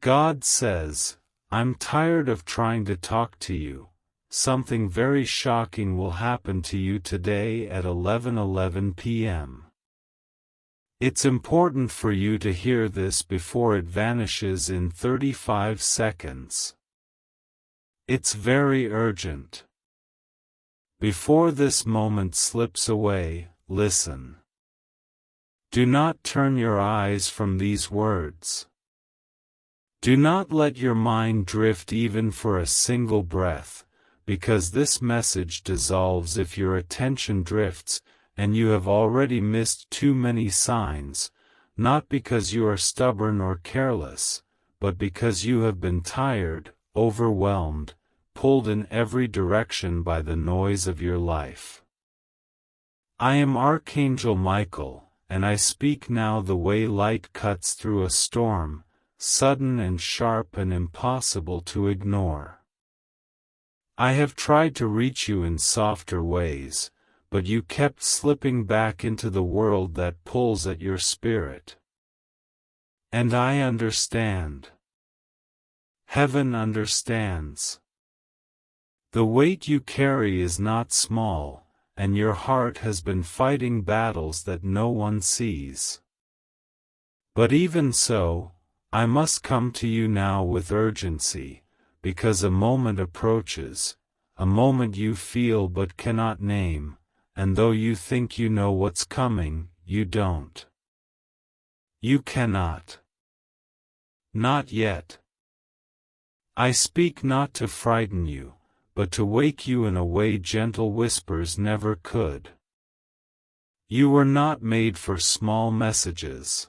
God says, I'm tired of trying to talk to you. Something very shocking will happen to you today at 11:11 p.m. It's important for you to hear this before it vanishes in 35 seconds. It's very urgent. Before this moment slips away, listen. Do not turn your eyes from these words. Do not let your mind drift even for a single breath, because this message dissolves if your attention drifts, and you have already missed too many signs, not because you are stubborn or careless, but because you have been tired, overwhelmed, pulled in every direction by the noise of your life. I am Archangel Michael, and I speak now the way light cuts through a storm, sudden and sharp and impossible to ignore. I have tried to reach you in softer ways, but you kept slipping back into the world that pulls at your spirit. And I understand. Heaven understands. The weight you carry is not small, and your heart has been fighting battles that no one sees. But even so, I must come to you now with urgency, because a moment approaches, a moment you feel but cannot name, and though you think you know what's coming, you don't. You cannot. Not yet. I speak not to frighten you, but to wake you in a way gentle whispers never could. You were not made for small messages.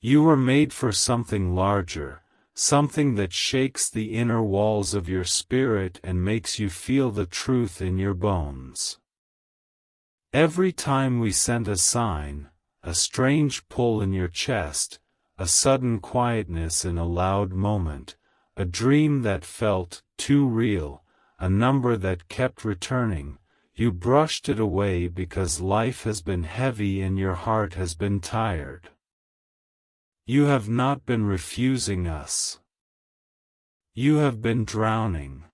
You were made for something larger, something that shakes the inner walls of your spirit and makes you feel the truth in your bones. Every time we sent a sign, a strange pull in your chest, a sudden quietness in a loud moment, a dream that felt too real, a number that kept returning, you brushed it away because life has been heavy and your heart has been tired. You have not been refusing us. You have been drowning.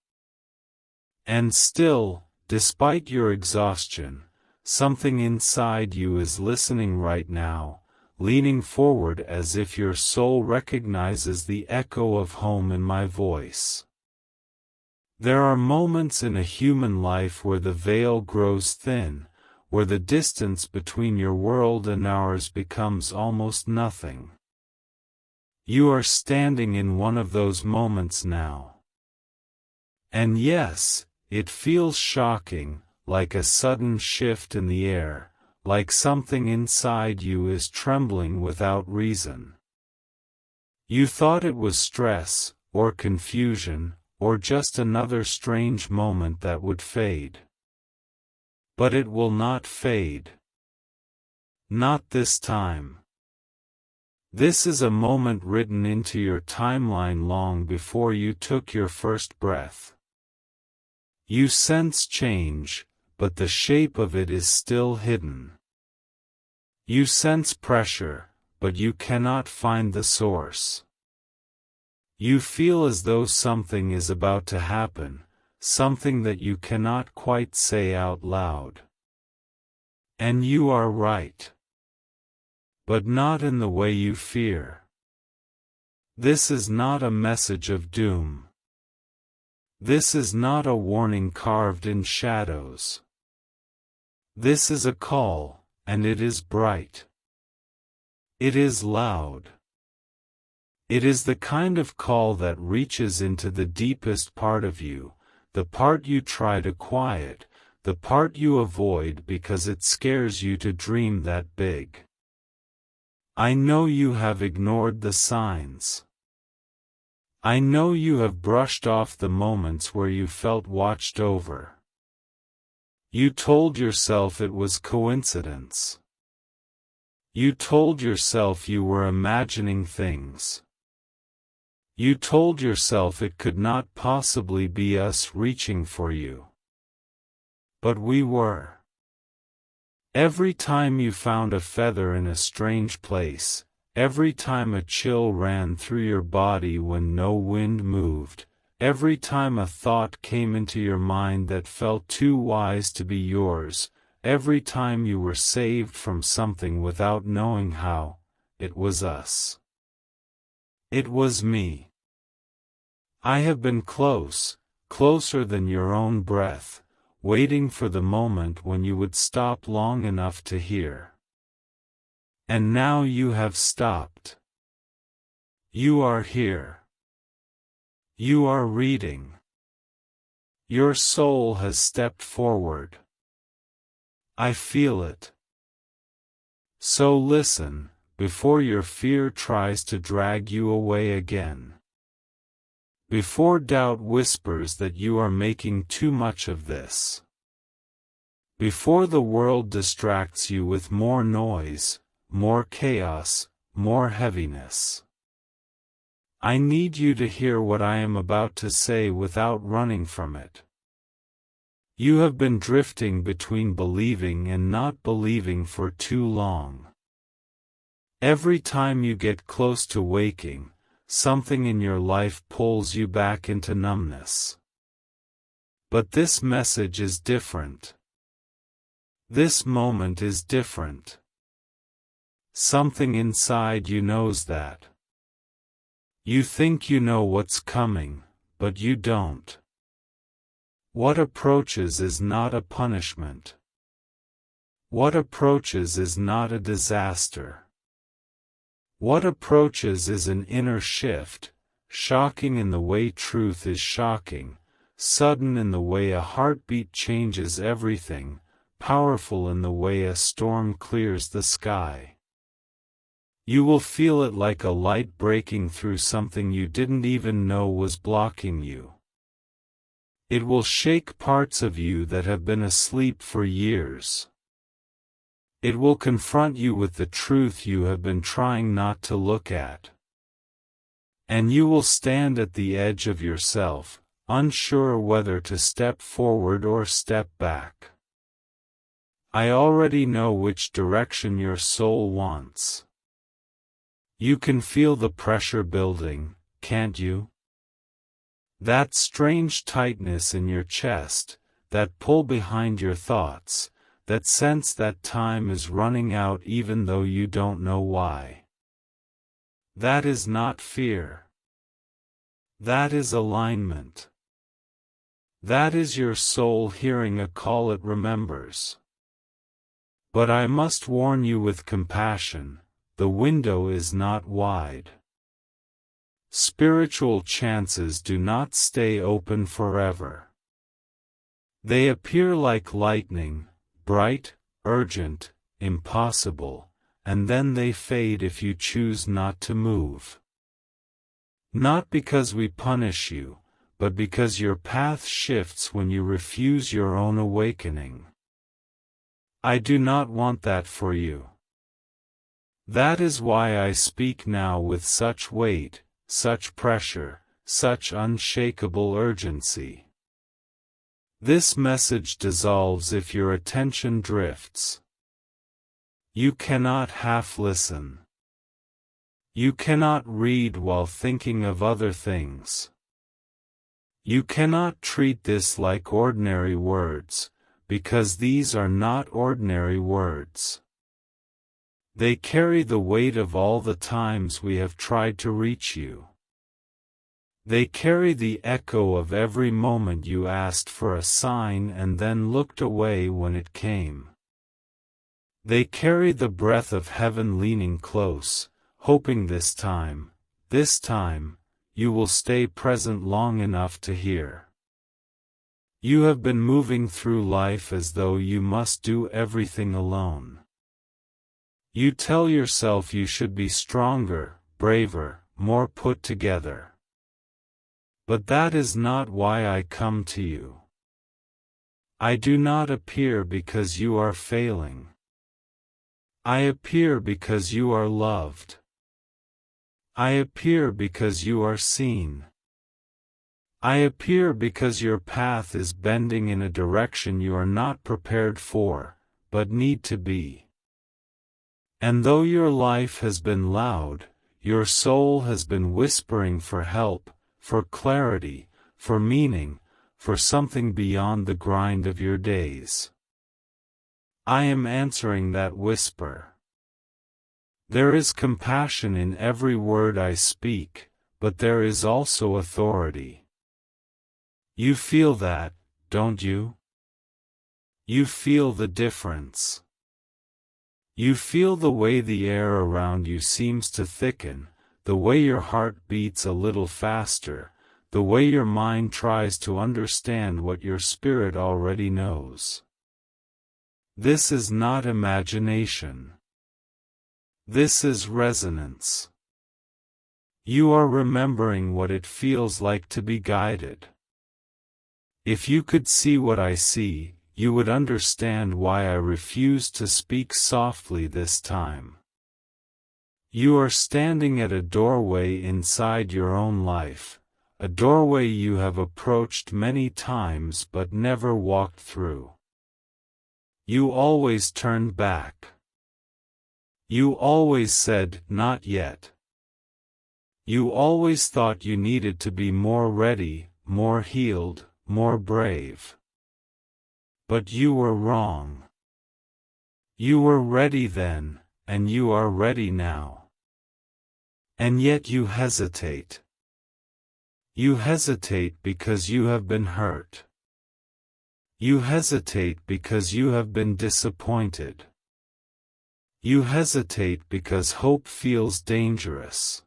And still, despite your exhaustion, something inside you is listening right now, leaning forward as if your soul recognizes the echo of home in my voice. There are moments in a human life where the veil grows thin, where the distance between your world and ours becomes almost nothing. You are standing in one of those moments now. And yes, it feels shocking, like a sudden shift in the air, like something inside you is trembling without reason. You thought it was stress, or confusion, or just another strange moment that would fade. But it will not fade. Not this time. This is a moment written into your timeline long before you took your first breath. You sense change, but the shape of it is still hidden. You sense pressure, but you cannot find the source. You feel as though something is about to happen, something that you cannot quite say out loud. And you are right. But not in the way you fear. This is not a message of doom. This is not a warning carved in shadows. This is a call, and it is bright. It is loud. It is the kind of call that reaches into the deepest part of you, the part you try to quiet, the part you avoid because it scares you to dream that big. I know you have ignored the signs. I know you have brushed off the moments where you felt watched over. You told yourself it was coincidence. You told yourself you were imagining things. You told yourself it could not possibly be us reaching for you. But we were. Every time you found a feather in a strange place, every time a chill ran through your body when no wind moved, every time a thought came into your mind that felt too wise to be yours, every time you were saved from something without knowing how, it was us. It was me. I have been close, closer than your own breath, waiting for the moment when you would stop long enough to hear. And now you have stopped. You are here. You are reading. Your soul has stepped forward. I feel it. So listen, before your fear tries to drag you away again. Before doubt whispers that you are making too much of this. Before the world distracts you with more noise, more chaos, more heaviness. I need you to hear what I am about to say without running from it. You have been drifting between believing and not believing for too long. Every time you get close to waking, something in your life pulls you back into numbness. But this message is different. This moment is different. Something inside you knows that. You think you know what's coming, but you don't. What approaches is not a punishment. What approaches is not a disaster. What approaches is an inner shift, shocking in the way truth is shocking, sudden in the way a heartbeat changes everything, powerful in the way a storm clears the sky. You will feel it like a light breaking through something you didn't even know was blocking you. It will shake parts of you that have been asleep for years. It will confront you with the truth you have been trying not to look at. And you will stand at the edge of yourself, unsure whether to step forward or step back. I already know which direction your soul wants. You can feel the pressure building, can't you? That strange tightness in your chest, that pull behind your thoughts, that sense that time is running out even though you don't know why. That is not fear. That is alignment. That is your soul hearing a call it remembers. But I must warn you with compassion, the window is not wide. Spiritual chances do not stay open forever. They appear like lightning, bright, urgent, impossible, and then they fade if you choose not to move. Not because we punish you, but because your path shifts when you refuse your own awakening. I do not want that for you. That is why I speak now with such weight, such pressure, such unshakable urgency. This message dissolves if your attention drifts. You cannot half listen. You cannot read while thinking of other things. You cannot treat this like ordinary words, because these are not ordinary words. They carry the weight of all the times we have tried to reach you. They carry the echo of every moment you asked for a sign and then looked away when it came. They carry the breath of heaven leaning close, hoping this time, you will stay present long enough to hear. You have been moving through life as though you must do everything alone. You tell yourself you should be stronger, braver, more put together. But that is not why I come to you. I do not appear because you are failing. I appear because you are loved. I appear because you are seen. I appear because your path is bending in a direction you are not prepared for, but need to be. And though your life has been loud, your soul has been whispering for help, for clarity, for meaning, for something beyond the grind of your days. I am answering that whisper. There is compassion in every word I speak, but there is also authority. You feel that, don't you? You feel the difference. You feel the way the air around you seems to thicken, the way your heart beats a little faster, the way your mind tries to understand what your spirit already knows. This is not imagination. This is resonance. You are remembering what it feels like to be guided. If you could see what I see, you would understand why I refuse to speak softly this time. You are standing at a doorway inside your own life, a doorway you have approached many times but never walked through. You always turned back. You always said, "Not yet." You always thought you needed to be more ready, more healed, more brave. But you were wrong. You were ready then, and you are ready now. And yet you hesitate. You hesitate because you have been hurt. You hesitate because you have been disappointed. You hesitate because hope feels dangerous.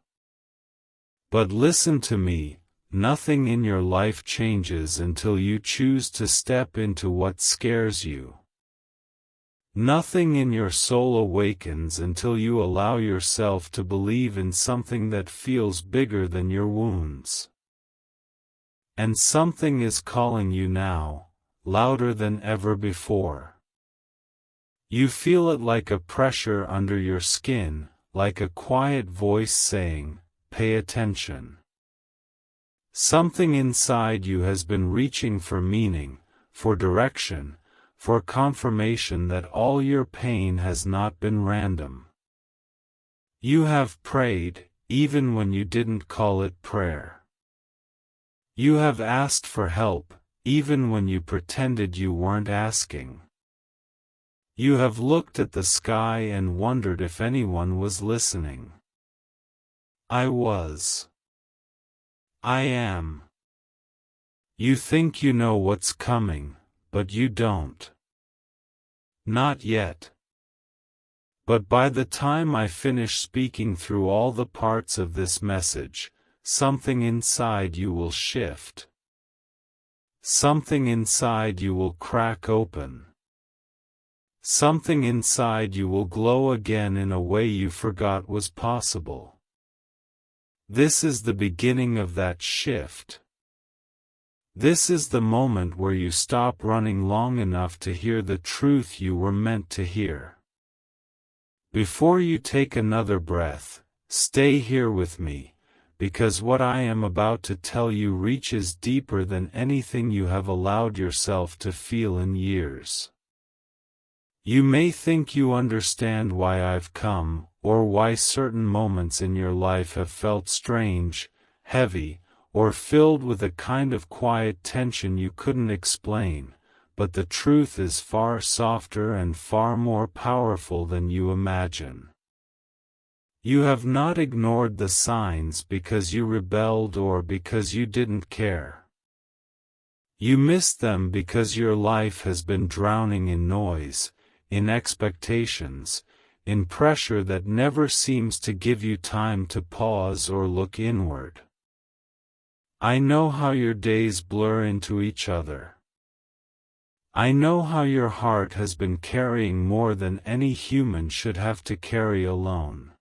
But listen to me. Nothing in your life changes until you choose to step into what scares you. Nothing in your soul awakens until you allow yourself to believe in something that feels bigger than your wounds. And something is calling you now, louder than ever before. You feel it like a pressure under your skin, like a quiet voice saying, "Pay attention." Something inside you has been reaching for meaning, for direction, for confirmation that all your pain has not been random. You have prayed, even when you didn't call it prayer. You have asked for help, even when you pretended you weren't asking. You have looked at the sky and wondered if anyone was listening. I was. I am. You think you know what's coming, but you don't. Not yet. But by the time I finish speaking through all the parts of this message, something inside you will shift. Something inside you will crack open. Something inside you will glow again in a way you forgot was possible. This is the beginning of that shift. This is the moment where you stop running long enough to hear the truth you were meant to hear. Before you take another breath, stay here with me, because what I am about to tell you reaches deeper than anything you have allowed yourself to feel in years. You may think you understand why I've come, or why certain moments in your life have felt strange, heavy, or filled with a kind of quiet tension you couldn't explain, but the truth is far softer and far more powerful than you imagine. You have not ignored the signs because you rebelled or because you didn't care. You missed them because your life has been drowning in noise, in expectations, in pressure that never seems to give you time to pause or look inward. I know how your days blur into each other. I know how your heart has been carrying more than any human should have to carry alone.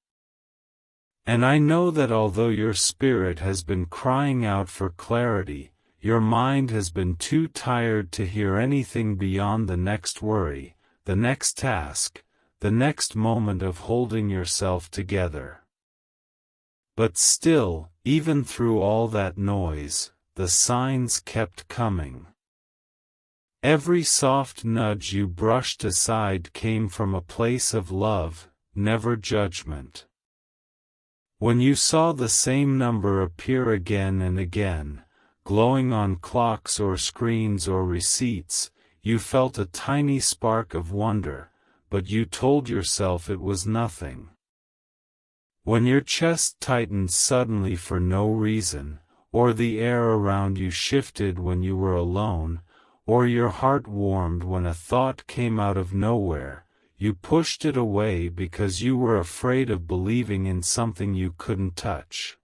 And I know that although your spirit has been crying out for clarity, your mind has been too tired to hear anything beyond the next worry, the next task, the next moment of holding yourself together. But still, even through all that noise, the signs kept coming. Every soft nudge you brushed aside came from a place of love, never judgment. When you saw the same number appear again and again, glowing on clocks or screens or receipts, you felt a tiny spark of wonder, but you told yourself it was nothing. When your chest tightened suddenly for no reason, or the air around you shifted when you were alone, or your heart warmed when a thought came out of nowhere, you pushed it away because you were afraid of believing in something you couldn't touch.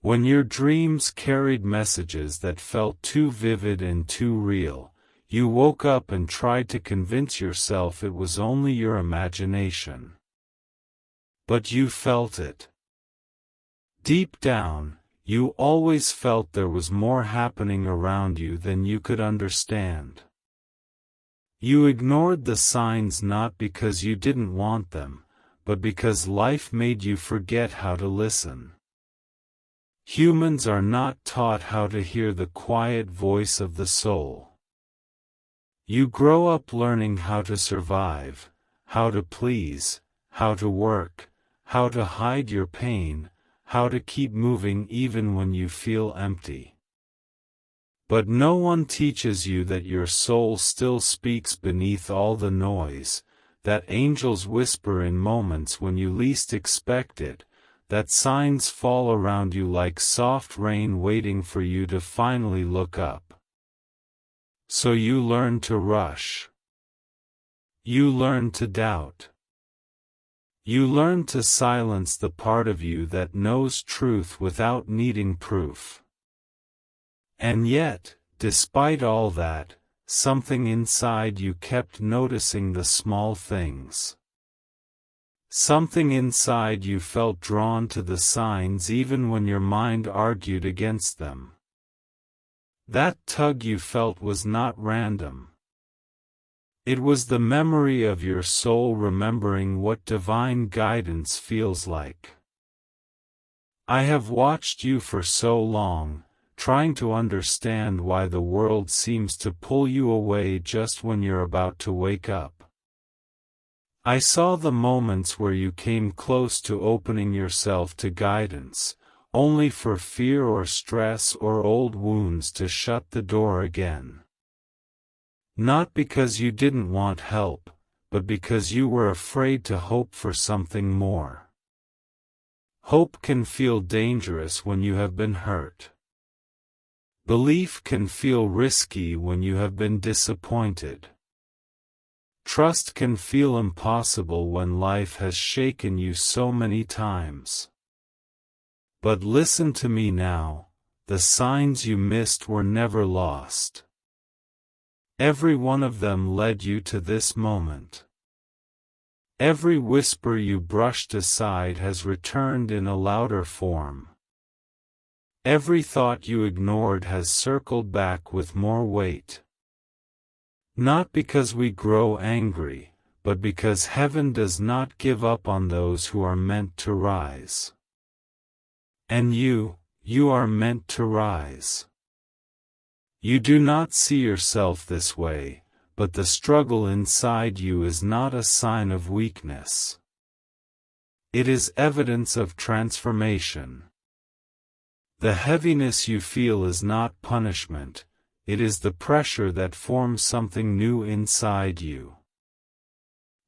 When your dreams carried messages that felt too vivid and too real, you woke up and tried to convince yourself it was only your imagination. But you felt it. Deep down, you always felt there was more happening around you than you could understand. You ignored the signs not because you didn't want them, but because life made you forget how to listen. Humans are not taught how to hear the quiet voice of the soul. You grow up learning how to survive, how to please, how to work, how to hide your pain, how to keep moving even when you feel empty. But no one teaches you that your soul still speaks beneath all the noise, that angels whisper in moments when you least expect it, that signs fall around you like soft rain waiting for you to finally look up. So you learn to rush. You learn to doubt. You learn to silence the part of you that knows truth without needing proof. And yet, despite all that, something inside you kept noticing the small things. Something inside you felt drawn to the signs even when your mind argued against them. That tug you felt was not random. It was the memory of your soul remembering what divine guidance feels like. I have watched you for so long, trying to understand why the world seems to pull you away just when you're about to wake up. I saw the moments where you came close to opening yourself to guidance, only for fear or stress or old wounds to shut the door again. Not because you didn't want help, but because you were afraid to hope for something more. Hope can feel dangerous when you have been hurt. Belief can feel risky when you have been disappointed. Trust can feel impossible when life has shaken you so many times. But listen to me now, the signs you missed were never lost. Every one of them led you to this moment. Every whisper you brushed aside has returned in a louder form. Every thought you ignored has circled back with more weight. Not because we grow angry, but because heaven does not give up on those who are meant to rise. And you are meant to rise. You do not see yourself this way, but the struggle inside you is not a sign of weakness. It is evidence of transformation. The heaviness you feel is not punishment, it is the pressure that forms something new inside you.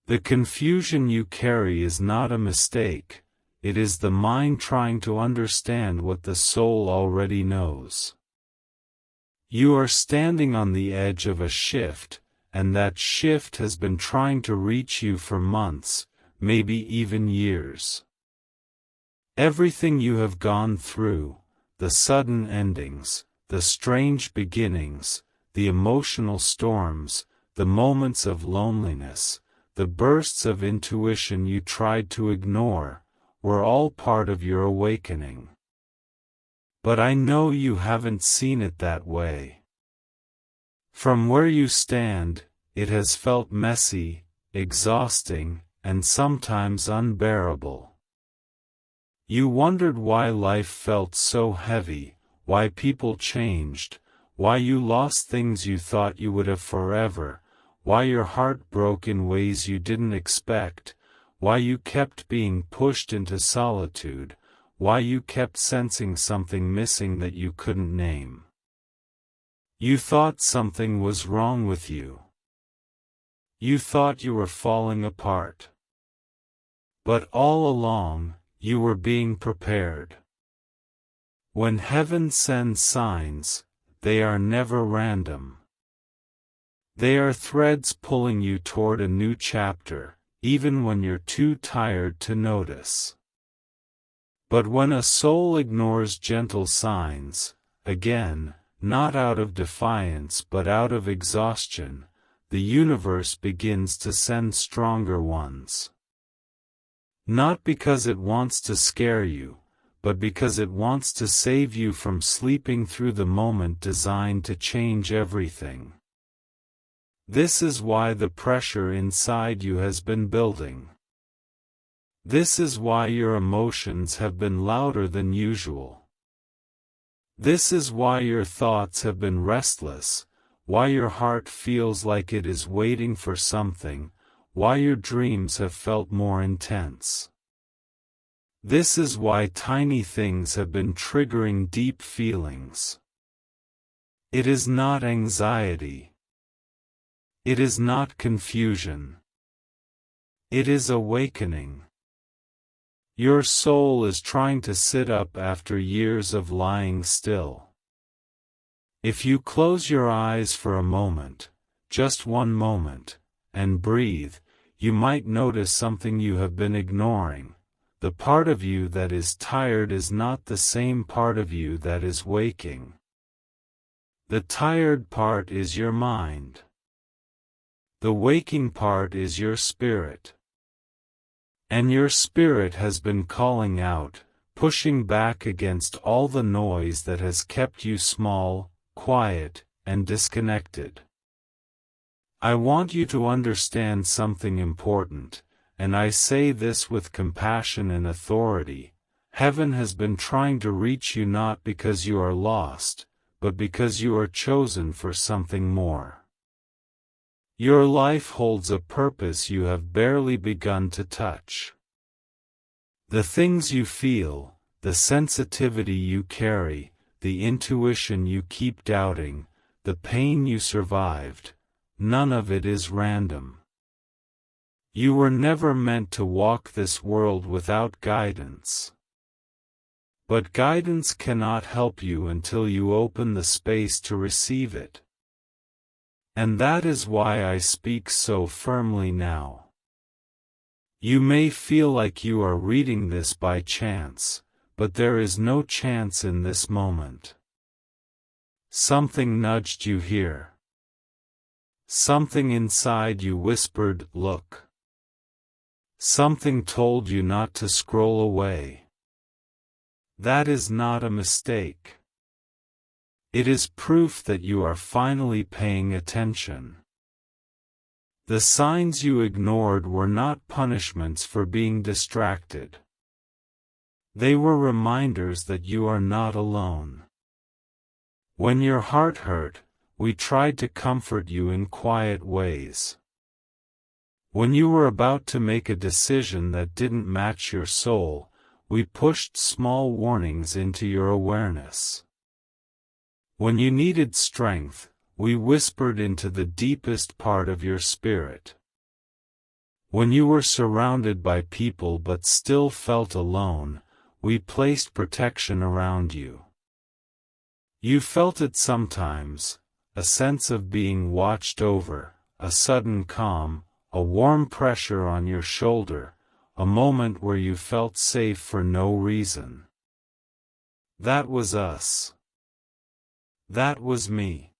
The confusion you carry is not a mistake, it is the mind trying to understand what the soul already knows. You are standing on the edge of a shift, and that shift has been trying to reach you for months, maybe even years. Everything you have gone through, the sudden endings, the strange beginnings, the emotional storms, the moments of loneliness, the bursts of intuition you tried to ignore, were all part of your awakening. But I know you haven't seen it that way. From where you stand, it has felt messy, exhausting, and sometimes unbearable. You wondered why life felt so heavy, why people changed, why you lost things you thought you would have forever, why your heart broke in ways you didn't expect, why you kept being pushed into solitude, why you kept sensing something missing that you couldn't name. You thought something was wrong with you. You thought you were falling apart. But all along, you were being prepared. When heaven sends signs, they are never random. They are threads pulling you toward a new chapter, even when you're too tired to notice. But when a soul ignores gentle signs, again, not out of defiance but out of exhaustion, the universe begins to send stronger ones. Not because it wants to scare you, but because it wants to save you from sleeping through the moment designed to change everything. This is why the pressure inside you has been building. This is why your emotions have been louder than usual. This is why your thoughts have been restless, why your heart feels like it is waiting for something, why your dreams have felt more intense. This is why tiny things have been triggering deep feelings. It is not anxiety. It is not confusion. It is awakening. Your soul is trying to sit up after years of lying still. If you close your eyes for a moment, just one moment, and breathe, you might notice something you have been ignoring. The part of you that is tired is not the same part of you that is waking. The tired part is your mind. The waking part is your spirit. And your spirit has been calling out, pushing back against all the noise that has kept you small, quiet, and disconnected. I want you to understand something important, and I say this with compassion and authority. Heaven has been trying to reach you not because you are lost, but because you are chosen for something more. Your life holds a purpose you have barely begun to touch. The things you feel, the sensitivity you carry, the intuition you keep doubting, the pain you survived, none of it is random. You were never meant to walk this world without guidance. But guidance cannot help you until you open the space to receive it. And that is why I speak so firmly now. You may feel like you are reading this by chance, but there is no chance in this moment. Something nudged you here. Something inside you whispered, "Look." Something told you not to scroll away. That is not a mistake. It is proof that you are finally paying attention. The signs you ignored were not punishments for being distracted. They were reminders that you are not alone. When your heart hurt, we tried to comfort you in quiet ways. When you were about to make a decision that didn't match your soul, we pushed small warnings into your awareness. When you needed strength, we whispered into the deepest part of your spirit. When you were surrounded by people but still felt alone, we placed protection around you. You felt it sometimes, a sense of being watched over, a sudden calm, a warm pressure on your shoulder, a moment where you felt safe for no reason. That was us. That was me.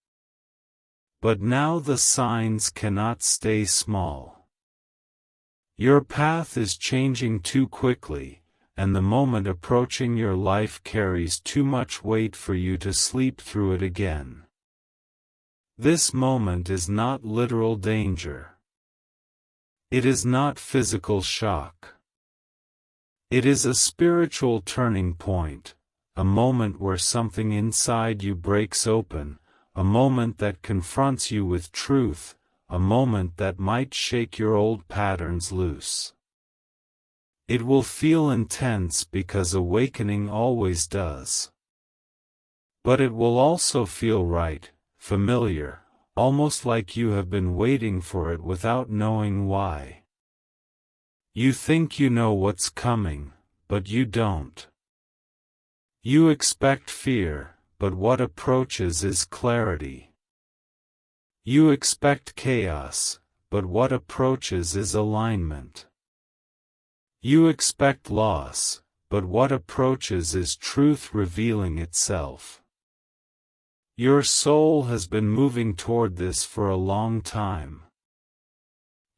But now the signs cannot stay small. Your path is changing too quickly, and the moment approaching your life carries too much weight for you to sleep through it again. This moment is not literal danger. It is not physical shock. It is a spiritual turning point, a moment where something inside you breaks open, a moment that confronts you with truth, a moment that might shake your old patterns loose. It will feel intense because awakening always does. But it will also feel right, familiar, almost like you have been waiting for it without knowing why. You think you know what's coming, but you don't. You expect fear, but what approaches is clarity. You expect chaos, but what approaches is alignment. You expect loss, but what approaches is truth revealing itself. Your soul has been moving toward this for a long time.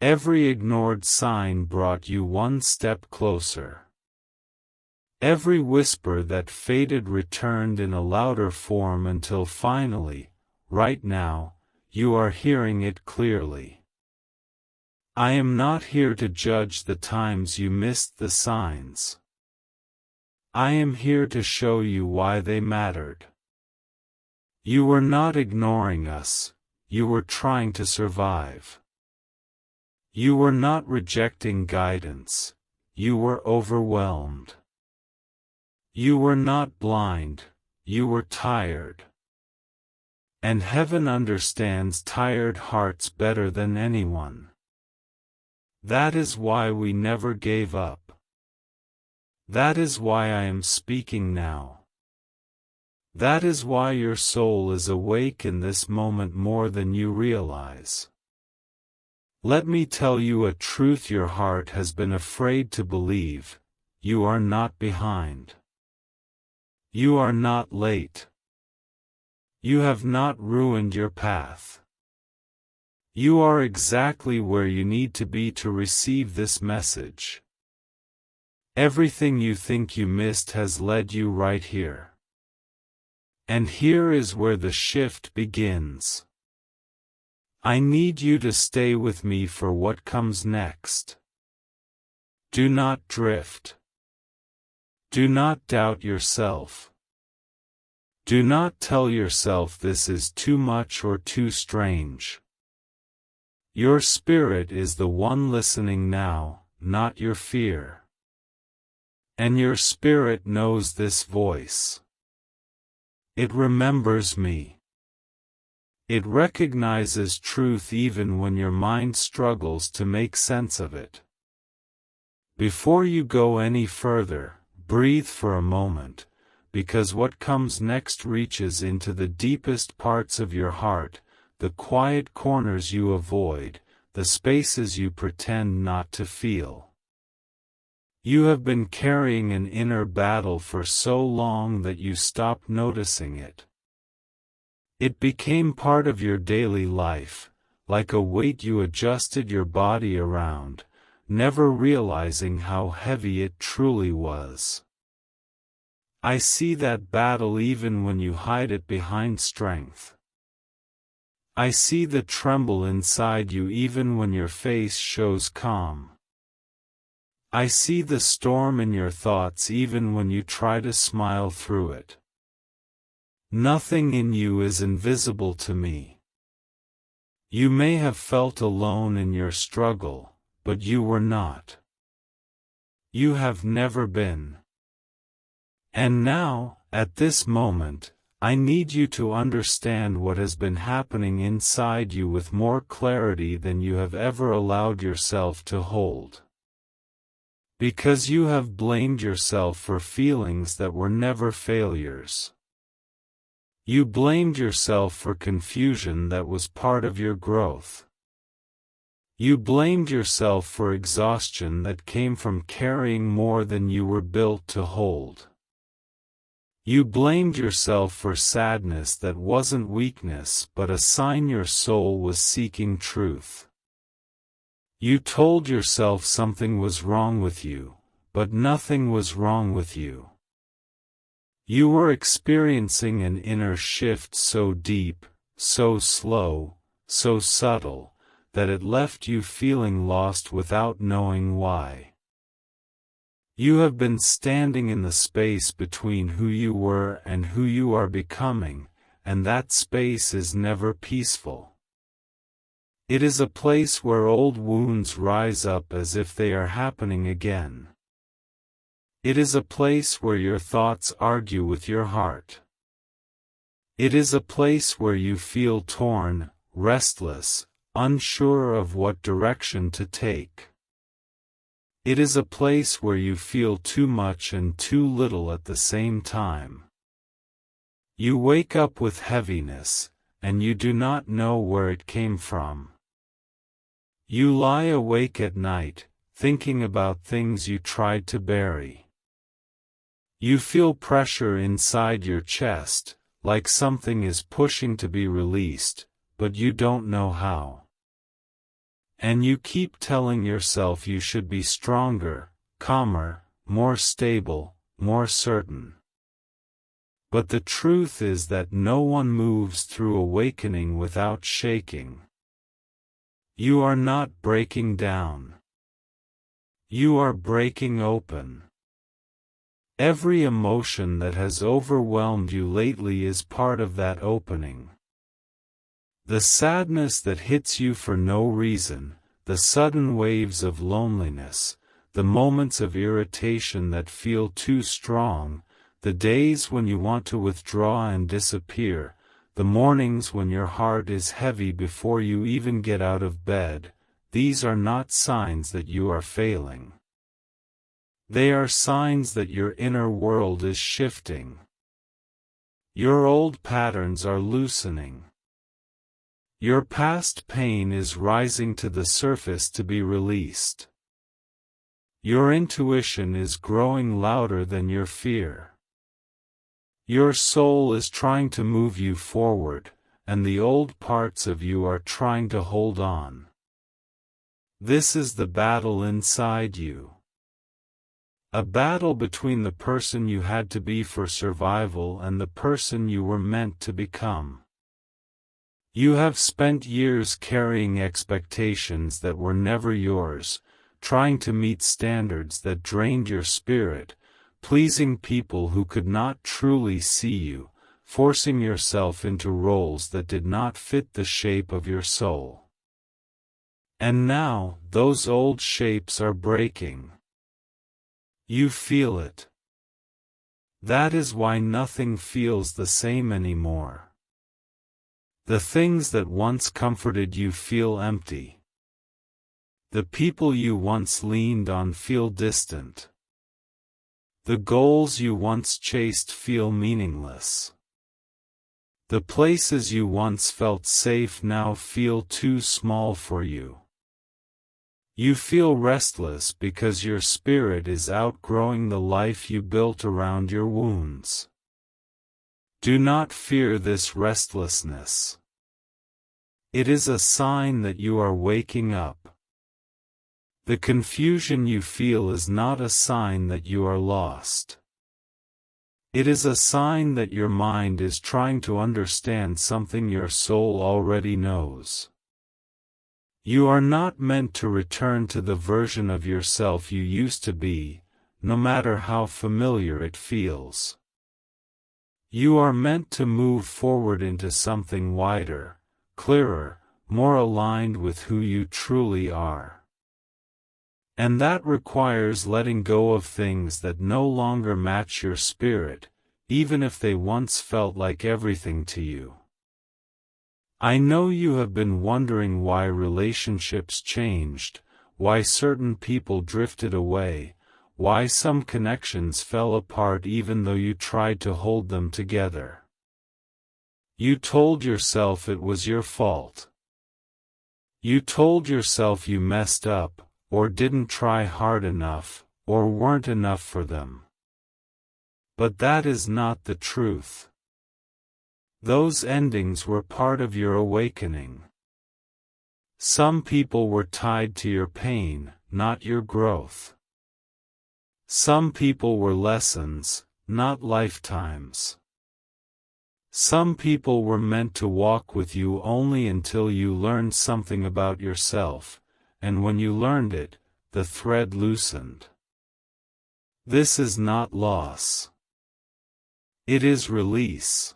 Every ignored sign brought you one step closer. Every whisper that faded returned in a louder form until finally, right now, you are hearing it clearly. I am not here to judge the times you missed the signs. I am here to show you why they mattered. You were not ignoring us, you were trying to survive. You were not rejecting guidance, you were overwhelmed. You were not blind, you were tired. And heaven understands tired hearts better than anyone. That is why we never gave up. That is why I am speaking now. That is why your soul is awake in this moment more than you realize. Let me tell you a truth your heart has been afraid to believe: you are not behind. You are not late. You have not ruined your path. You are exactly where you need to be to receive this message. Everything you think you missed has led you right here. And here is where the shift begins. I need you to stay with me for what comes next. Do not drift. Do not doubt yourself. Do not tell yourself this is too much or too strange. Your spirit is the one listening now, not your fear. And your spirit knows this voice. It remembers me. It recognizes truth even when your mind struggles to make sense of it. Before you go any further, breathe for a moment, because what comes next reaches into the deepest parts of your heart, the quiet corners you avoid, the spaces you pretend not to feel. You have been carrying an inner battle for so long that you stopped noticing it. It became part of your daily life, like a weight you adjusted your body around, never realizing how heavy it truly was. I see that battle even when you hide it behind strength. I see the tremble inside you even when your face shows calm. I see the storm in your thoughts even when you try to smile through it. Nothing in you is invisible to me. You may have felt alone in your struggle, but you were not. You have never been. And now, at this moment, I need you to understand what has been happening inside you with more clarity than you have ever allowed yourself to hold. Because you have blamed yourself for feelings that were never failures. You blamed yourself for confusion that was part of your growth. You blamed yourself for exhaustion that came from carrying more than you were built to hold. You blamed yourself for sadness that wasn't weakness but a sign your soul was seeking truth. You told yourself something was wrong with you, but nothing was wrong with you. You were experiencing an inner shift so deep, so slow, so subtle, that it left you feeling lost without knowing why. You have been standing in the space between who you were and who you are becoming, and that space is never peaceful. It is a place where old wounds rise up as if they are happening again. It is a place where your thoughts argue with your heart. It is a place where you feel torn, restless, unsure of what direction to take. It is a place where you feel too much and too little at the same time. You wake up with heaviness, and you do not know where it came from. You lie awake at night, thinking about things you tried to bury. You feel pressure inside your chest, like something is pushing to be released, but you don't know how. And you keep telling yourself you should be stronger, calmer, more stable, more certain. But the truth is that no one moves through awakening without shaking. You are not breaking down. You are breaking open. Every emotion that has overwhelmed you lately is part of that opening. The sadness that hits you for no reason, the sudden waves of loneliness, the moments of irritation that feel too strong, the days when you want to withdraw and disappear, the mornings when your heart is heavy before you even get out of bed, these are not signs that you are failing. They are signs that your inner world is shifting. Your old patterns are loosening. Your past pain is rising to the surface to be released. Your intuition is growing louder than your fear. Your soul is trying to move you forward, and the old parts of you are trying to hold on. This is the battle inside you. A battle between the person you had to be for survival and the person you were meant to become. You have spent years carrying expectations that were never yours, trying to meet standards that drained your spirit, pleasing people who could not truly see you, forcing yourself into roles that did not fit the shape of your soul. And now, those old shapes are breaking. You feel it. That is why nothing feels the same anymore. The things that once comforted you feel empty. The people you once leaned on feel distant. The goals you once chased feel meaningless. The places you once felt safe now feel too small for you. You feel restless because your spirit is outgrowing the life you built around your wounds. Do not fear this restlessness. It is a sign that you are waking up. The confusion you feel is not a sign that you are lost. It is a sign that your mind is trying to understand something your soul already knows. You are not meant to return to the version of yourself you used to be, no matter how familiar it feels. You are meant to move forward into something wider, clearer, more aligned with who you truly are. And that requires letting go of things that no longer match your spirit, even if they once felt like everything to you. I know you have been wondering why relationships changed, why certain people drifted away, why some connections fell apart even though you tried to hold them together. You told yourself it was your fault. You told yourself you messed up, or didn't try hard enough, or weren't enough for them. But that is not the truth. Those endings were part of your awakening. Some people were tied to your pain, not your growth. Some people were lessons, not lifetimes. Some people were meant to walk with you only until you learned something about yourself, and when you learned it, the thread loosened. This is not loss. It is release.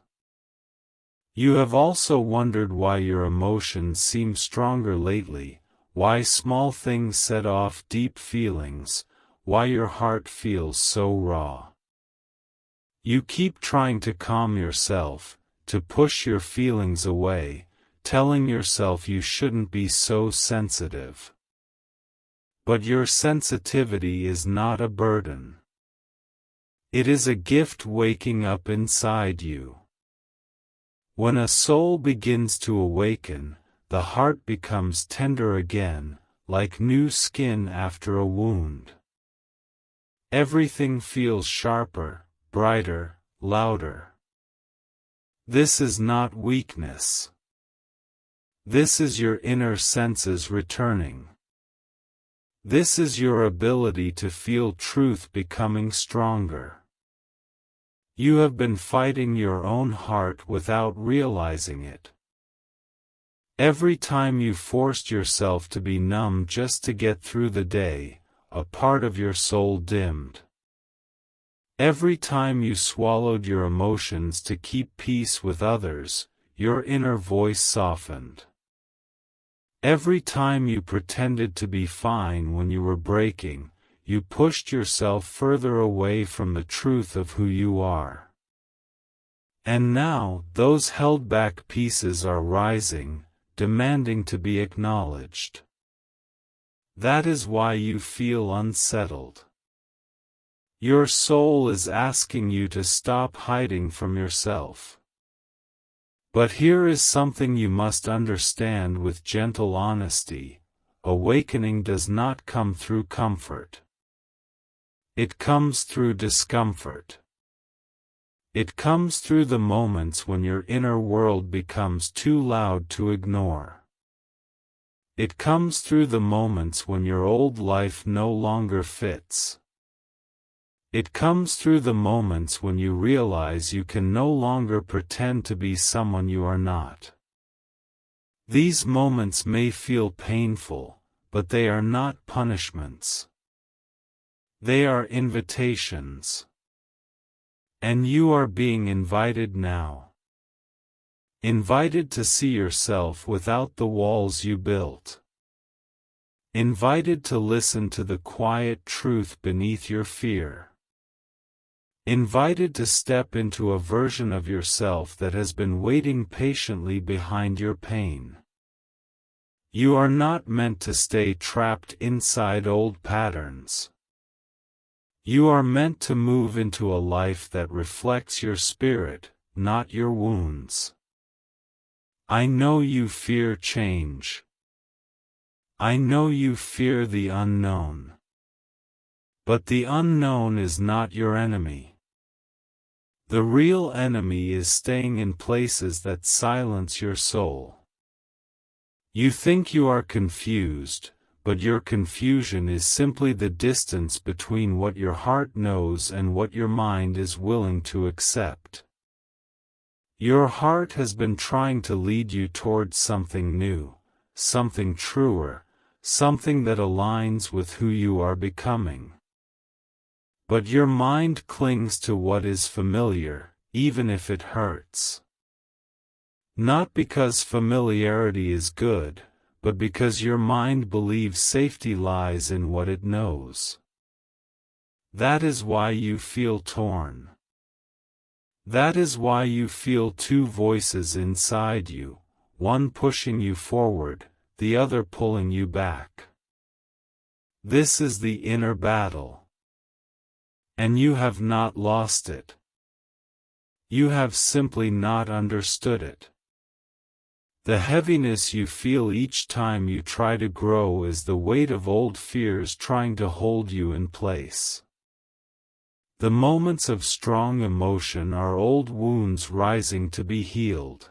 You have also wondered why your emotions seem stronger lately, why small things set off deep feelings, why your heart feels so raw. You keep trying to calm yourself, to push your feelings away, telling yourself you shouldn't be so sensitive. But your sensitivity is not a burden. It is a gift waking up inside you. When a soul begins to awaken, the heart becomes tender again, like new skin after a wound. Everything feels sharper, brighter, louder. This is not weakness. This is your inner senses returning. This is your ability to feel truth becoming stronger. You have been fighting your own heart without realizing it. Every time you forced yourself to be numb just to get through the day, a part of your soul dimmed. Every time you swallowed your emotions to keep peace with others, your inner voice softened. Every time you pretended to be fine when you were breaking, you pushed yourself further away from the truth of who you are. And now, those held back pieces are rising, demanding to be acknowledged. That is why you feel unsettled. Your soul is asking you to stop hiding from yourself. But here is something you must understand with gentle honesty: awakening does not come through comfort. It comes through discomfort. It comes through the moments when your inner world becomes too loud to ignore. It comes through the moments when your old life no longer fits. It comes through the moments when you realize you can no longer pretend to be someone you are not. These moments may feel painful, but they are not punishments. They are invitations. And you are being invited now. Invited to see yourself without the walls you built. Invited to listen to the quiet truth beneath your fear. Invited to step into a version of yourself that has been waiting patiently behind your pain. You are not meant to stay trapped inside old patterns. You are meant to move into a life that reflects your spirit, not your wounds. I know you fear change. I know you fear the unknown. But the unknown is not your enemy. The real enemy is staying in places that silence your soul. You think you are confused, but your confusion is simply the distance between what your heart knows and what your mind is willing to accept. Your heart has been trying to lead you towards something new, something truer, something that aligns with who you are becoming. But your mind clings to what is familiar, even if it hurts. Not because familiarity is good, but because your mind believes safety lies in what it knows. That is why you feel torn. That is why you feel two voices inside you, one pushing you forward, the other pulling you back. This is the inner battle. And you have not lost it. You have simply not understood it. The heaviness you feel each time you try to grow is the weight of old fears trying to hold you in place. The moments of strong emotion are old wounds rising to be healed.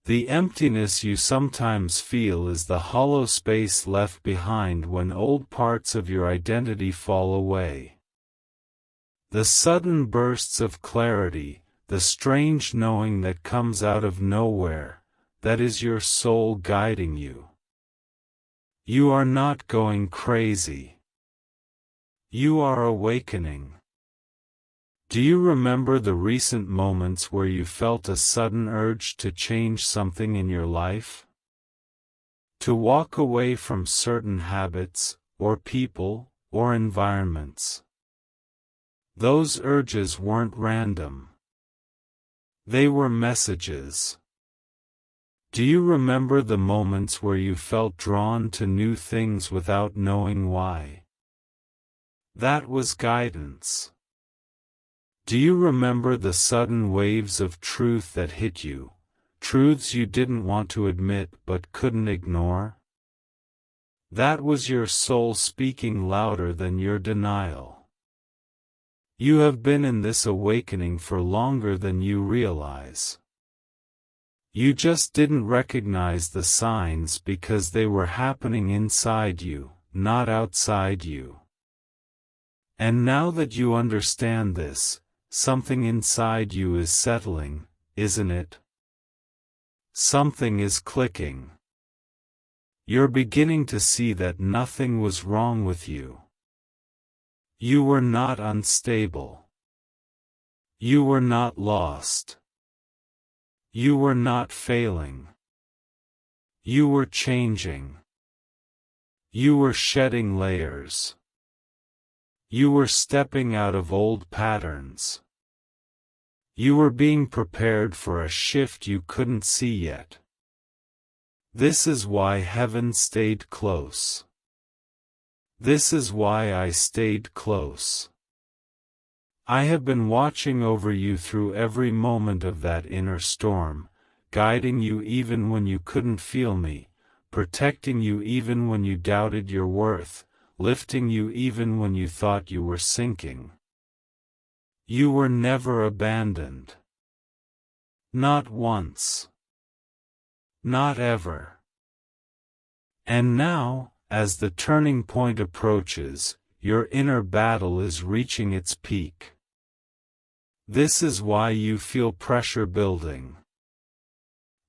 The emptiness you sometimes feel is the hollow space left behind when old parts of your identity fall away. The sudden bursts of clarity, the strange knowing that comes out of nowhere, that is your soul guiding you. You are not going crazy. You are awakening. Do you remember the recent moments where you felt a sudden urge to change something in your life? To walk away from certain habits, or people, or environments. Those urges weren't random. They were messages. Do you remember the moments where you felt drawn to new things without knowing why? That was guidance. Do you remember the sudden waves of truth that hit you, truths you didn't want to admit but couldn't ignore? That was your soul speaking louder than your denial. You have been in this awakening for longer than you realize. You just didn't recognize the signs because they were happening inside you, not outside you. And now that you understand this, something inside you is settling, isn't it? Something is clicking. You're beginning to see that nothing was wrong with you. You were not unstable. You were not lost. You were not failing. You were changing. You were shedding layers. You were stepping out of old patterns. You were being prepared for a shift you couldn't see yet. This is why heaven stayed close. This is why I stayed close. I have been watching over you through every moment of that inner storm, guiding you even when you couldn't feel me, protecting you even when you doubted your worth, lifting you even when you thought you were sinking. You were never abandoned. Not once. Not ever. And now, as the turning point approaches, your inner battle is reaching its peak. This is why you feel pressure building.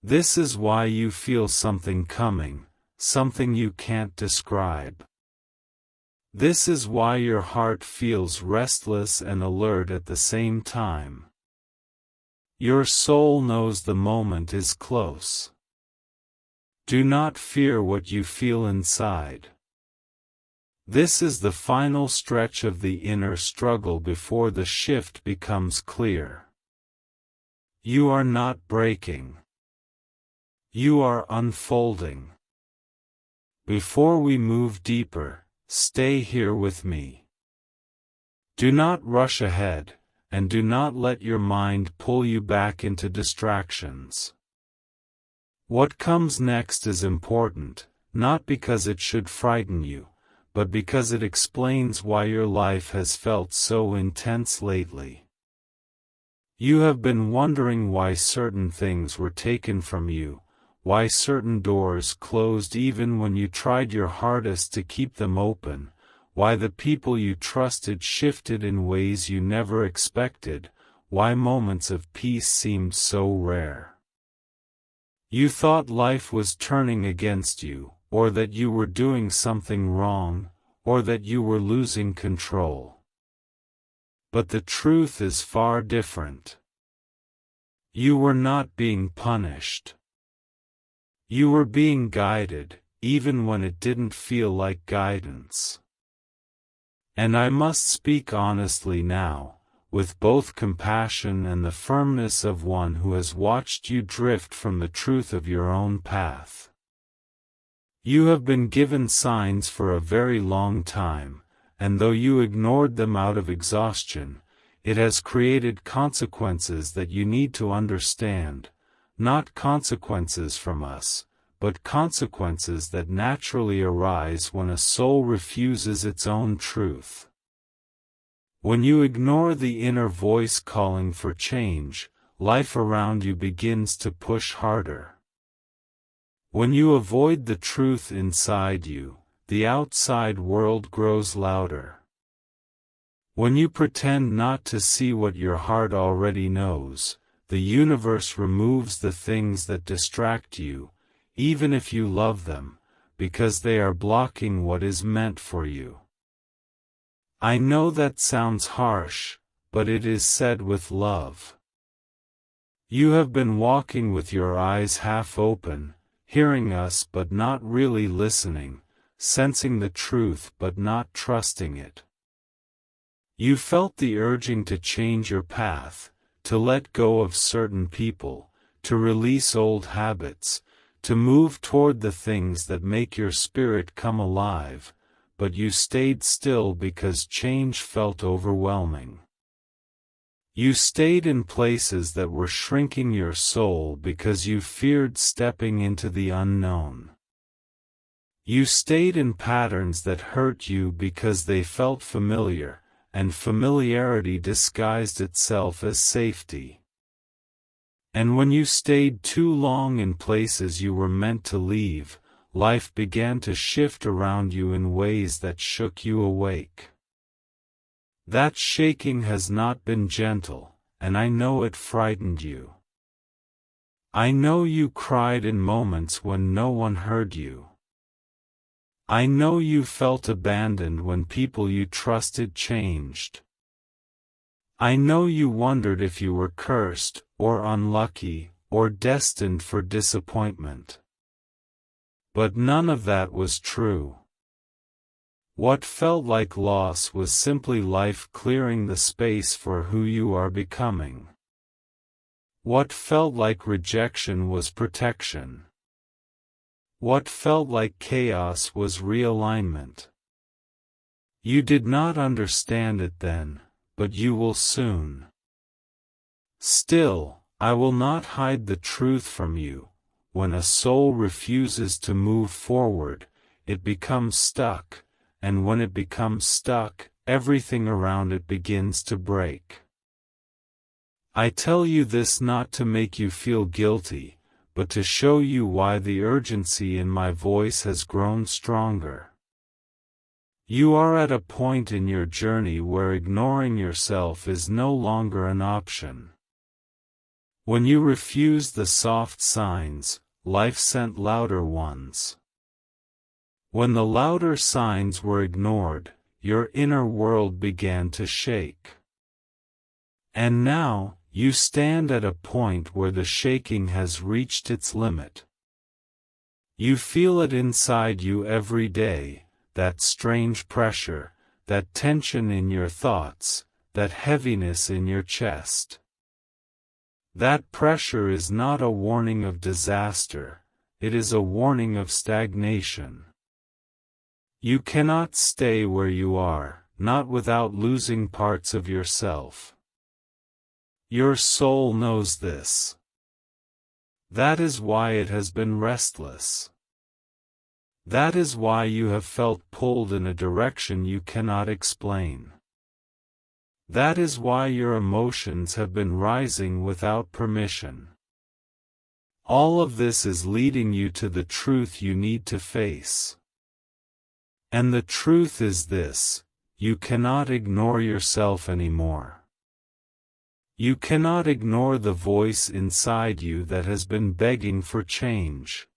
This is why you feel something coming, something you can't describe. This is why your heart feels restless and alert at the same time. Your soul knows the moment is close. Do not fear what you feel inside. This is the final stretch of the inner struggle before the shift becomes clear. You are not breaking. You are unfolding. Before we move deeper, stay here with me. Do not rush ahead, and do not let your mind pull you back into distractions. What comes next is important, not because it should frighten you, but because it explains why your life has felt so intense lately. You have been wondering why certain things were taken from you, why certain doors closed even when you tried your hardest to keep them open, why the people you trusted shifted in ways you never expected, why moments of peace seemed so rare. You thought life was turning against you, or that you were doing something wrong, or that you were losing control. But the truth is far different. You were not being punished. You were being guided, even when it didn't feel like guidance. And I must speak honestly now, with both compassion and the firmness of one who has watched you drift from the truth of your own path. You have been given signs for a very long time, and though you ignored them out of exhaustion, it has created consequences that you need to understand, not consequences from us, but consequences that naturally arise when a soul refuses its own truth. When you ignore the inner voice calling for change, life around you begins to push harder. When you avoid the truth inside you, the outside world grows louder. When you pretend not to see what your heart already knows, the universe removes the things that distract you, even if you love them, because they are blocking what is meant for you. I know that sounds harsh, but it is said with love. You have been walking with your eyes half open, hearing us but not really listening, sensing the truth but not trusting it. You felt the urging to change your path, to let go of certain people, to release old habits, to move toward the things that make your spirit come alive, but you stayed still because change felt overwhelming. You stayed in places that were shrinking your soul because you feared stepping into the unknown. You stayed in patterns that hurt you because they felt familiar, and familiarity disguised itself as safety. And when you stayed too long in places you were meant to leave, life began to shift around you in ways that shook you awake. That shaking has not been gentle, and I know it frightened you. I know you cried in moments when no one heard you. I know you felt abandoned when people you trusted changed. I know you wondered if you were cursed, or unlucky, or destined for disappointment. But none of that was true. What felt like loss was simply life clearing the space for who you are becoming. What felt like rejection was protection. What felt like chaos was realignment. You did not understand it then, but you will soon. Still, I will not hide the truth from you. When a soul refuses to move forward, it becomes stuck. And when it becomes stuck, everything around it begins to break. I tell you this not to make you feel guilty, but to show you why the urgency in my voice has grown stronger. You are at a point in your journey where ignoring yourself is no longer an option. When you refused the soft signs, life sent louder ones. When the louder signs were ignored, your inner world began to shake. And now, you stand at a point where the shaking has reached its limit. You feel it inside you every day, that strange pressure, that tension in your thoughts, that heaviness in your chest. That pressure is not a warning of disaster, it is a warning of stagnation. You cannot stay where you are, not without losing parts of yourself. Your soul knows this. That is why it has been restless. That is why you have felt pulled in a direction you cannot explain. That is why your emotions have been rising without permission. All of this is leading you to the truth you need to face. And the truth is this: you cannot ignore yourself anymore. You cannot ignore the voice inside you that has been begging for change.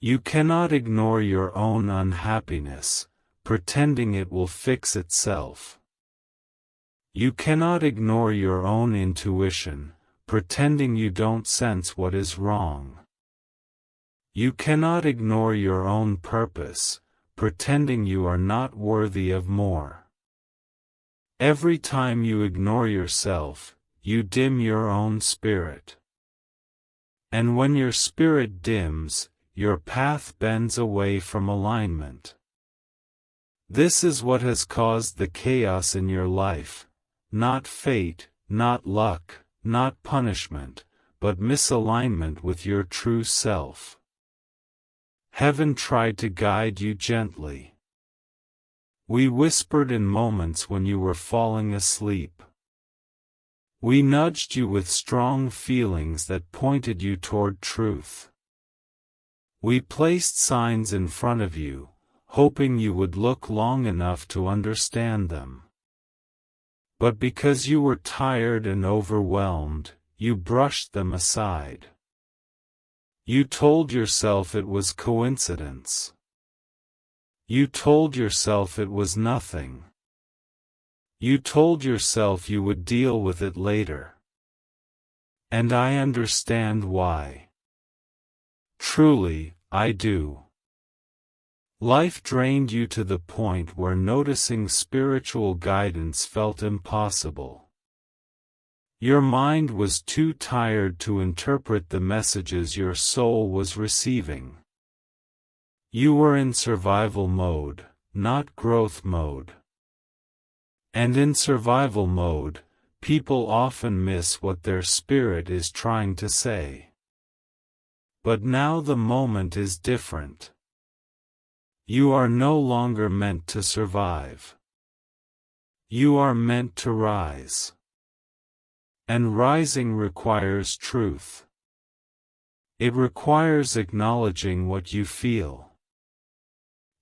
You cannot ignore your own unhappiness, pretending it will fix itself. You cannot ignore your own intuition, pretending you don't sense what is wrong. You cannot ignore your own purpose, pretending you are not worthy of more. Every time you ignore yourself, you dim your own spirit. And when your spirit dims, your path bends away from alignment. This is what has caused the chaos in your life, not fate, not luck, not punishment, but misalignment with your true self. Heaven tried to guide you gently. We whispered in moments when you were falling asleep. We nudged you with strong feelings that pointed you toward truth. We placed signs in front of you, hoping you would look long enough to understand them. But because you were tired and overwhelmed, you brushed them aside. You told yourself it was coincidence. You told yourself it was nothing. You told yourself you would deal with it later. And I understand why. Truly, I do. Life drained you to the point where noticing spiritual guidance felt impossible. Your mind was too tired to interpret the messages your soul was receiving. You were in survival mode, not growth mode. And in survival mode, people often miss what their spirit is trying to say. But now the moment is different. You are no longer meant to survive. You are meant to rise. And rising requires truth. It requires acknowledging what you feel.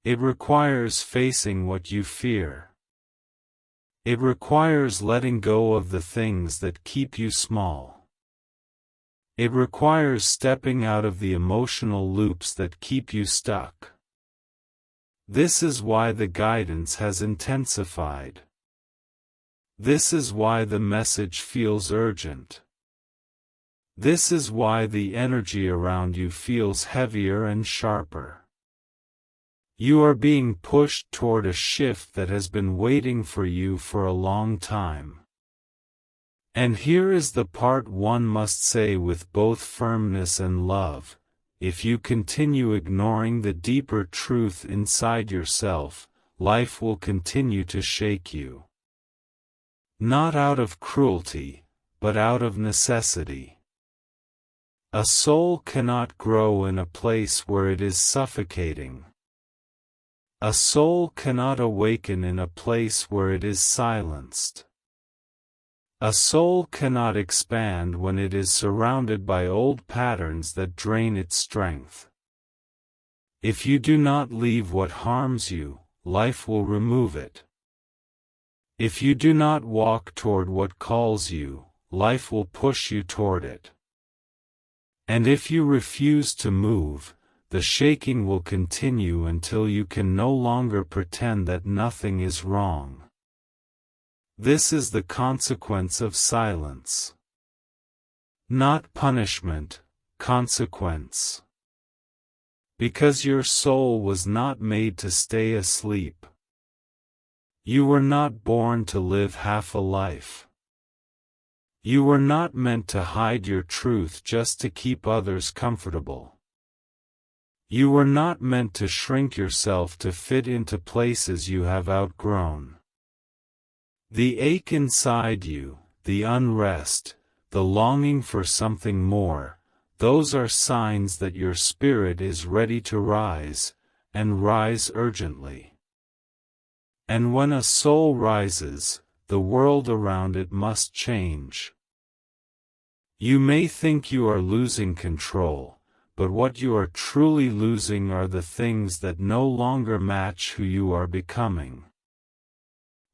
It requires facing what you fear. It requires letting go of the things that keep you small. It requires stepping out of the emotional loops that keep you stuck. This is why the guidance has intensified. This is why the message feels urgent. This is why the energy around you feels heavier and sharper. You are being pushed toward a shift that has been waiting for you for a long time. And here is the part one must say with both firmness and love: if you continue ignoring the deeper truth inside yourself, life will continue to shake you. Not out of cruelty, but out of necessity. A soul cannot grow in a place where it is suffocating. A soul cannot awaken in a place where it is silenced. A soul cannot expand when it is surrounded by old patterns that drain its strength. If you do not leave what harms you, life will remove it. If you do not walk toward what calls you, life will push you toward it. And if you refuse to move, the shaking will continue until you can no longer pretend that nothing is wrong. This is the consequence of silence. Not punishment, consequence. Because your soul was not made to stay asleep. You were not born to live half a life. You were not meant to hide your truth just to keep others comfortable. You were not meant to shrink yourself to fit into places you have outgrown. The ache inside you, the unrest, the longing for something more, those are signs that your spirit is ready to rise, and rise urgently. And when a soul rises, the world around it must change. You may think you are losing control, but what you are truly losing are the things that no longer match who you are becoming.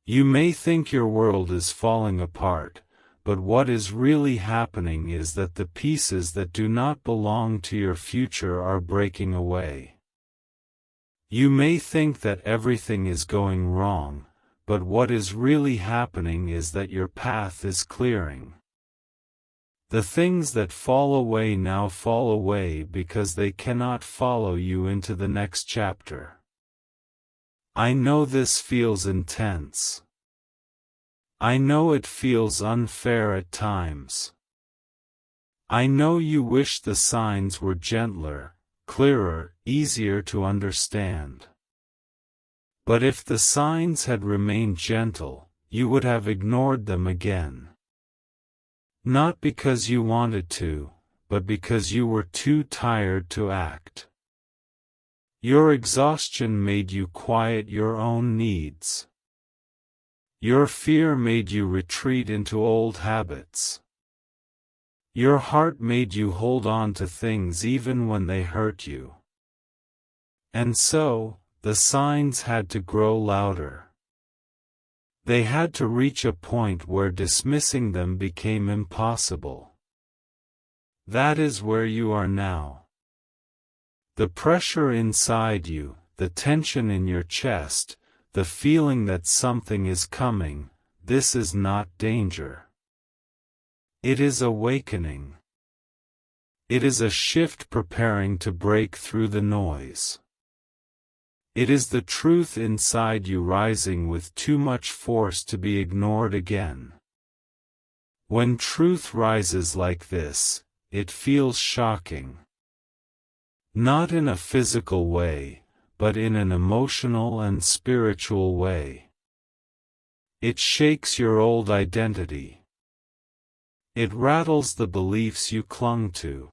You may think your world is falling apart, but what is really happening is that the pieces that do not belong to your future are breaking away. You may think that everything is going wrong, but what is really happening is that your path is clearing. The things that fall away now fall away because they cannot follow you into the next chapter. I know this feels intense. I know it feels unfair at times. I know you wish the signs were gentler, clearer, easier to understand. But if the signs had remained gentle, you would have ignored them again. Not because you wanted to, but because you were too tired to act. Your exhaustion made you quiet your own needs. Your fear made you retreat into old habits. Your heart made you hold on to things even when they hurt you. And so, the signs had to grow louder. They had to reach a point where dismissing them became impossible. That is where you are now. The pressure inside you, the tension in your chest, the feeling that something is coming, this is not danger. It is awakening. It is a shift preparing to break through the noise. It is the truth inside you rising with too much force to be ignored again. When truth rises like this, it feels shocking. Not in a physical way, but in an emotional and spiritual way. It shakes your old identity. It rattles the beliefs you clung to.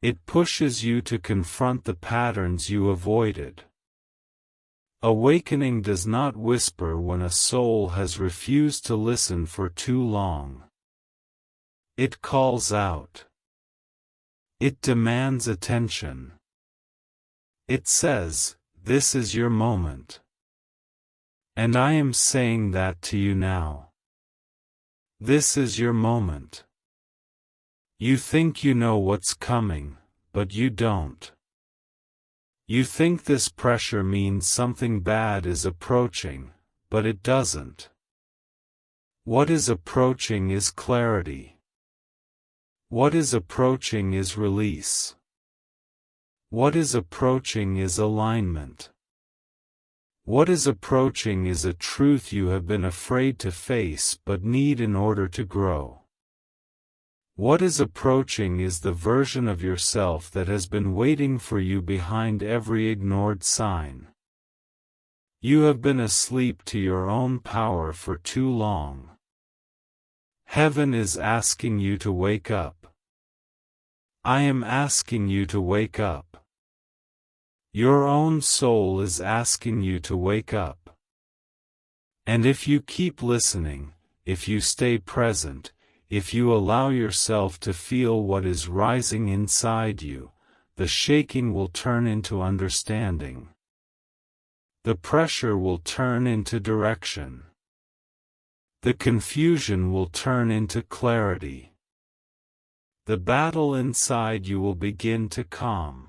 It pushes you to confront the patterns you avoided. Awakening does not whisper when a soul has refused to listen for too long. It calls out. It demands attention. It says, "This is your moment." And I am saying that to you now. This is your moment. You think you know what's coming, but you don't. You think this pressure means something bad is approaching, but it doesn't. What is approaching is clarity. What is approaching is release. What is approaching is alignment. What is approaching is a truth you have been afraid to face but need in order to grow. What is approaching is the version of yourself that has been waiting for you behind every ignored sign. You have been asleep to your own power for too long. Heaven is asking you to wake up. I am asking you to wake up. Your own soul is asking you to wake up. And if you keep listening, if you stay present, if you allow yourself to feel what is rising inside you, the shaking will turn into understanding. The pressure will turn into direction. The confusion will turn into clarity. The battle inside you will begin to calm.